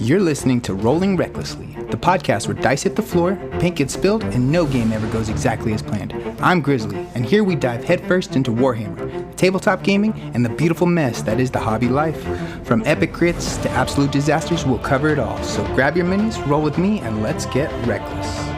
You're listening to Rolling Recklessly, the podcast where dice hit the floor, paint gets spilled, and no game ever goes exactly as planned. I'm Grizzly, and here we dive headfirst into Warhammer, tabletop gaming, and the beautiful mess that is the hobby life. From epic crits to absolute disasters, we'll cover it all. So grab your minis, roll with me, and let's get reckless.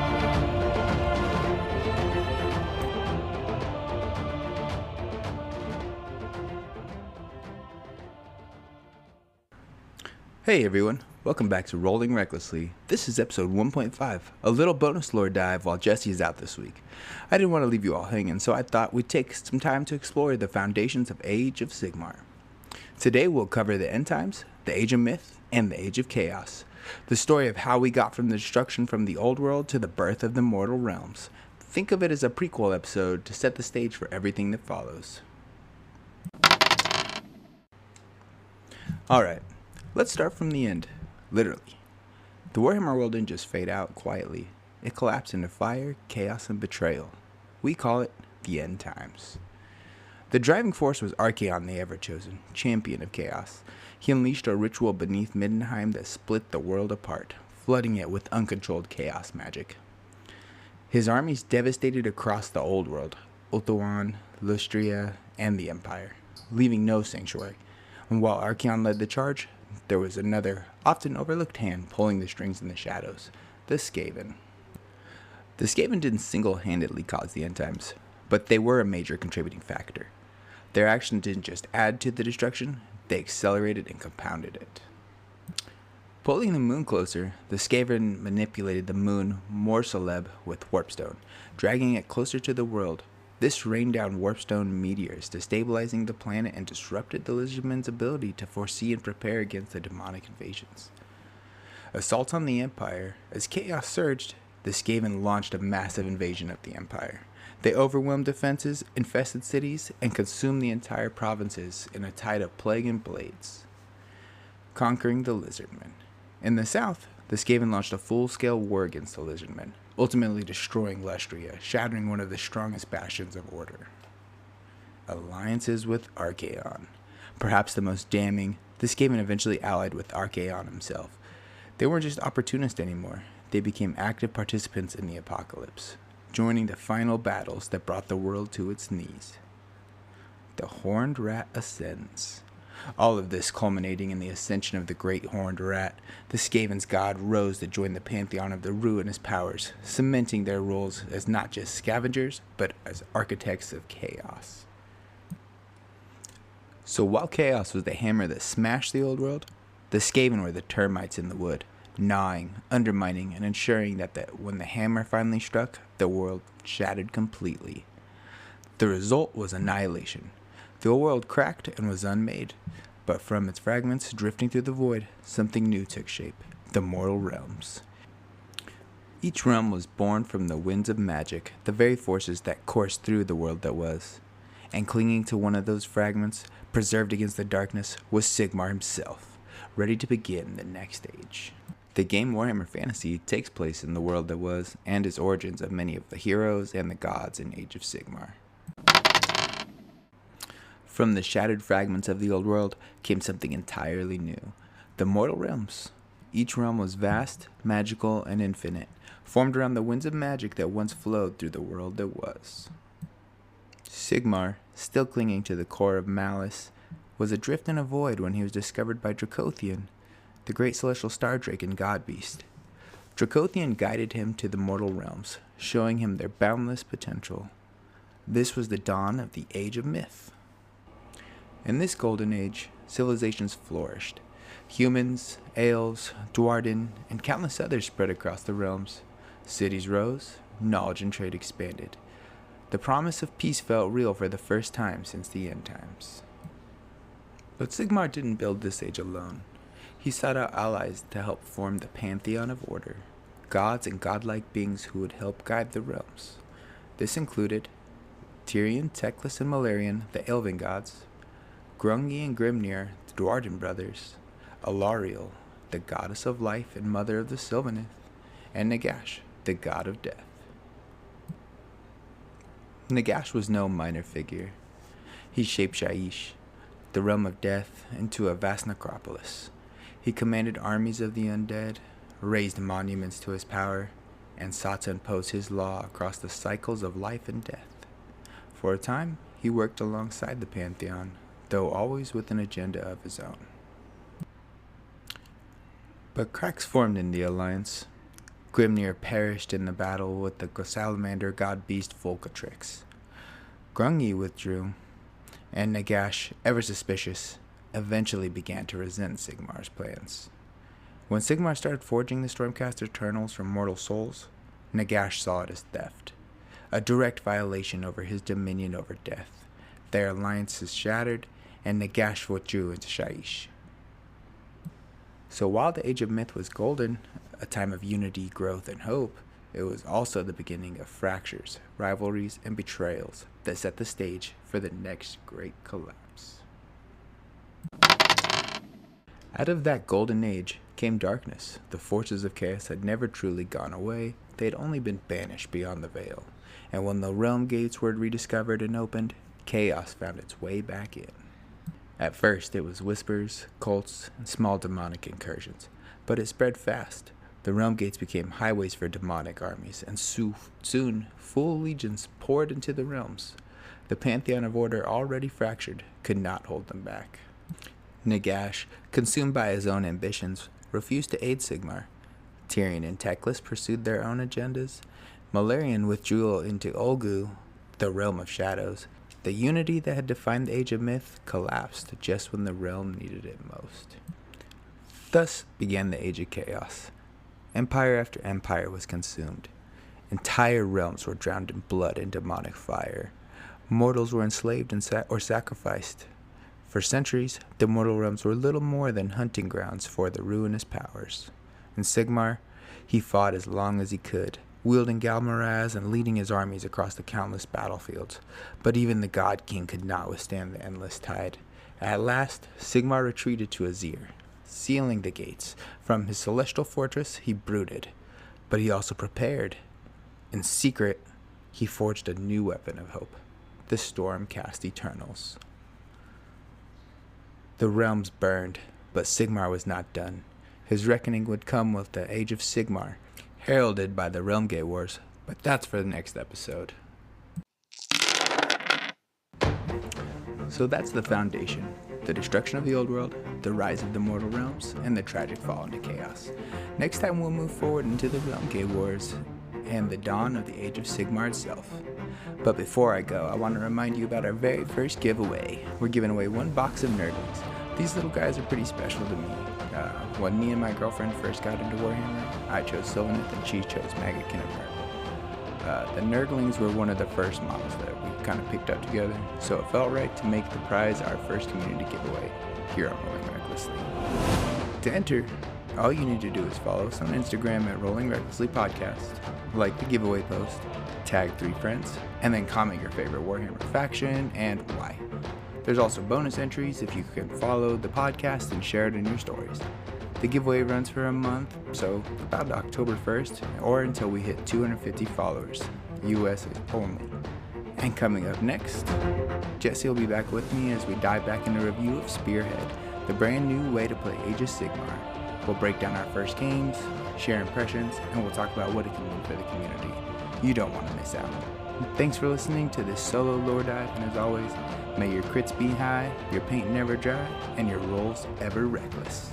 Hey everyone, welcome back to Rolling Recklessly. This is episode 1.5, a little bonus lore dive while Jesse is out this week. I didn't want to leave you all hanging, so I thought we'd take some time to explore the foundations of Age of Sigmar. Today we'll cover the End Times, the Age of Myth, and the Age of Chaos. The story of how we got from the destruction from the old world to the birth of the mortal realms. Think of it as a prequel episode to set the stage for everything that follows. Alright. Let's start from the end, literally. The Warhammer world didn't just fade out quietly. It collapsed into fire, chaos, and betrayal. We call it the End Times. The driving force was Archaon, the Ever-Chosen, champion of chaos. He unleashed a ritual beneath Middenheim that split the world apart, flooding it with uncontrolled chaos magic. His armies devastated across the old world, Ulthuan, Lustria, and the Empire, leaving no sanctuary. And while Archaon led the charge, there was another, often overlooked hand pulling the strings in the shadows, the Skaven. The Skaven didn't single-handedly cause the End Times, but they were a major contributing factor. Their action didn't just add to the destruction, they accelerated and compounded it. Pulling the moon closer, the Skaven manipulated the moon Morrslieb with warpstone, dragging it closer to the world. This rained down warpstone meteors, destabilizing the planet and disrupted the lizardmen's ability to foresee and prepare against the demonic invasions. Assault on the Empire. As chaos surged, the Skaven launched a massive invasion of the Empire. They overwhelmed defenses, infested cities, and consumed the entire provinces in a tide of plague and blades, conquering the lizardmen. In the south, the Skaven launched a full-scale war against the lizardmen, ultimately destroying Lustria, shattering one of the strongest bastions of order. Alliances with Archaon. Perhaps the most damning, the Skaven eventually allied with Archaon himself. They weren't just opportunists anymore, they became active participants in the apocalypse, joining the final battles that brought the world to its knees. The Horned Rat ascends. All of this culminating in the ascension of the great Horned Rat. The Skaven's god rose to join the Pantheon of the ruinous powers, cementing their roles as not just scavengers, but as architects of chaos. So while chaos was the hammer that smashed the old world, the Skaven were the termites in the wood, gnawing, undermining, and ensuring that when the hammer finally struck, the world shattered completely. The result was annihilation. The old world cracked and was unmade, but from its fragments drifting through the void, something new took shape, the mortal realms. Each realm was born from the winds of magic, the very forces that coursed through the world that was. And clinging to one of those fragments, preserved against the darkness, was Sigmar himself, ready to begin the next age. The game Warhammer Fantasy takes place in the world that was, and is origins of many of the heroes and the gods in Age of Sigmar. From the shattered fragments of the old world came something entirely new, the mortal realms. Each realm was vast, magical, and infinite, formed around the winds of magic that once flowed through the world that was. Sigmar, still clinging to the core of malice, was adrift in a void when he was discovered by Dracothian, the great celestial star drake and god beast. Dracothian guided him to the mortal realms, showing him their boundless potential. This was the dawn of the Age of Myth. In this golden age, civilizations flourished. Humans, elves, dwarden, and countless others spread across the realms. Cities rose, knowledge and trade expanded. The promise of peace felt real for the first time since the End Times. But Sigmar didn't build this age alone. He sought out allies to help form the Pantheon of order, gods and godlike beings who would help guide the realms. This included Tyrion, Teclis, and Malarian, the elven gods, Grungi and Grimnir, the Dwarden brothers, Alariel, the goddess of life and mother of the Sylvaneth, and Nagash, the god of death. Nagash was no minor figure. He shaped Shaiish, the realm of death, into a vast necropolis. He commanded armies of the undead, raised monuments to his power, and sought to impose his law across the cycles of life and death. For a time, he worked alongside the Pantheon, though always with an agenda of his own. But cracks formed in the alliance. Grimnir perished in the battle with the salamander god-beast Volcatrix. Grungi withdrew, and Nagash, ever suspicious, eventually began to resent Sigmar's plans. When Sigmar started forging the Stormcast Eternals from mortal souls, Nagash saw it as theft, a direct violation over his dominion over death. Their alliances shattered, and Nagash withdrew into Shyish. So while the Age of Myth was golden, a time of unity, growth, and hope, it was also the beginning of fractures, rivalries, and betrayals that set the stage for the next great collapse. Out of that golden age came darkness. The forces of chaos had never truly gone away. They had only been banished beyond the veil. And when the Realmgates were rediscovered and opened, chaos found its way back in. At first, it was whispers, cults, and small demonic incursions, but it spread fast. The Realmgates became highways for demonic armies, and soon full legions poured into the realms. The Pantheon of Order, already fractured, could not hold them back. Nagash, consumed by his own ambitions, refused to aid Sigmar. Tyrion and Teclis pursued their own agendas. Malerion withdrew into Olgu, the realm of shadows. The unity that had defined the Age of Myth collapsed just when the realm needed it most. Thus began the Age of Chaos. Empire after empire was consumed. Entire realms were drowned in blood and demonic fire. Mortals were enslaved and or sacrificed. For centuries, the mortal realms were little more than hunting grounds for the ruinous powers. In Sigmar, he fought as long as he could, wielding Galmaraz and leading his armies across the countless battlefields. But even the God King could not withstand the endless tide. At last, Sigmar retreated to Azyr, sealing the gates. From his celestial fortress, he brooded, but he also prepared. In secret, he forged a new weapon of hope, the Stormcast Eternals. The realms burned, but Sigmar was not done. His reckoning would come with the Age of Sigmar, heralded by the Realmgate Wars, but that's for the next episode. So that's the foundation. The destruction of the old world, the rise of the mortal realms, and the tragic fall into chaos. Next time we'll move forward into the Realmgate Wars and the dawn of the Age of Sigmar itself. But before I go, I want to remind you about our very first giveaway. We're giving away 1 box of Nerdlings. These little guys are pretty special to me. When me and my girlfriend first got into Warhammer, I chose Sylvaneth and she chose Magakin and Merc. The Nerdlings were one of the first models that we kind of picked up together, so it felt right to make the prize our first community giveaway here on Rolling Recklessly. To enter, all you need to do is follow us on Instagram at Rolling Recklessly Podcast, like the giveaway post, tag 3 friends, and then comment your favorite Warhammer faction and why. There's also bonus entries if you can follow the podcast and share it in your stories. The giveaway runs for a month, so about October 1st, or until we hit 250 followers, US only. And coming up next, Jesse will be back with me as we dive back into a review of Spearhead, the brand new way to play Age of Sigmar. We'll break down our first games, share impressions, and we'll talk about what it can mean for the community. You don't want to miss out. Thanks for listening to this solo lore dive, and as always, may your crits be high, your paint never dry, and your rolls ever reckless.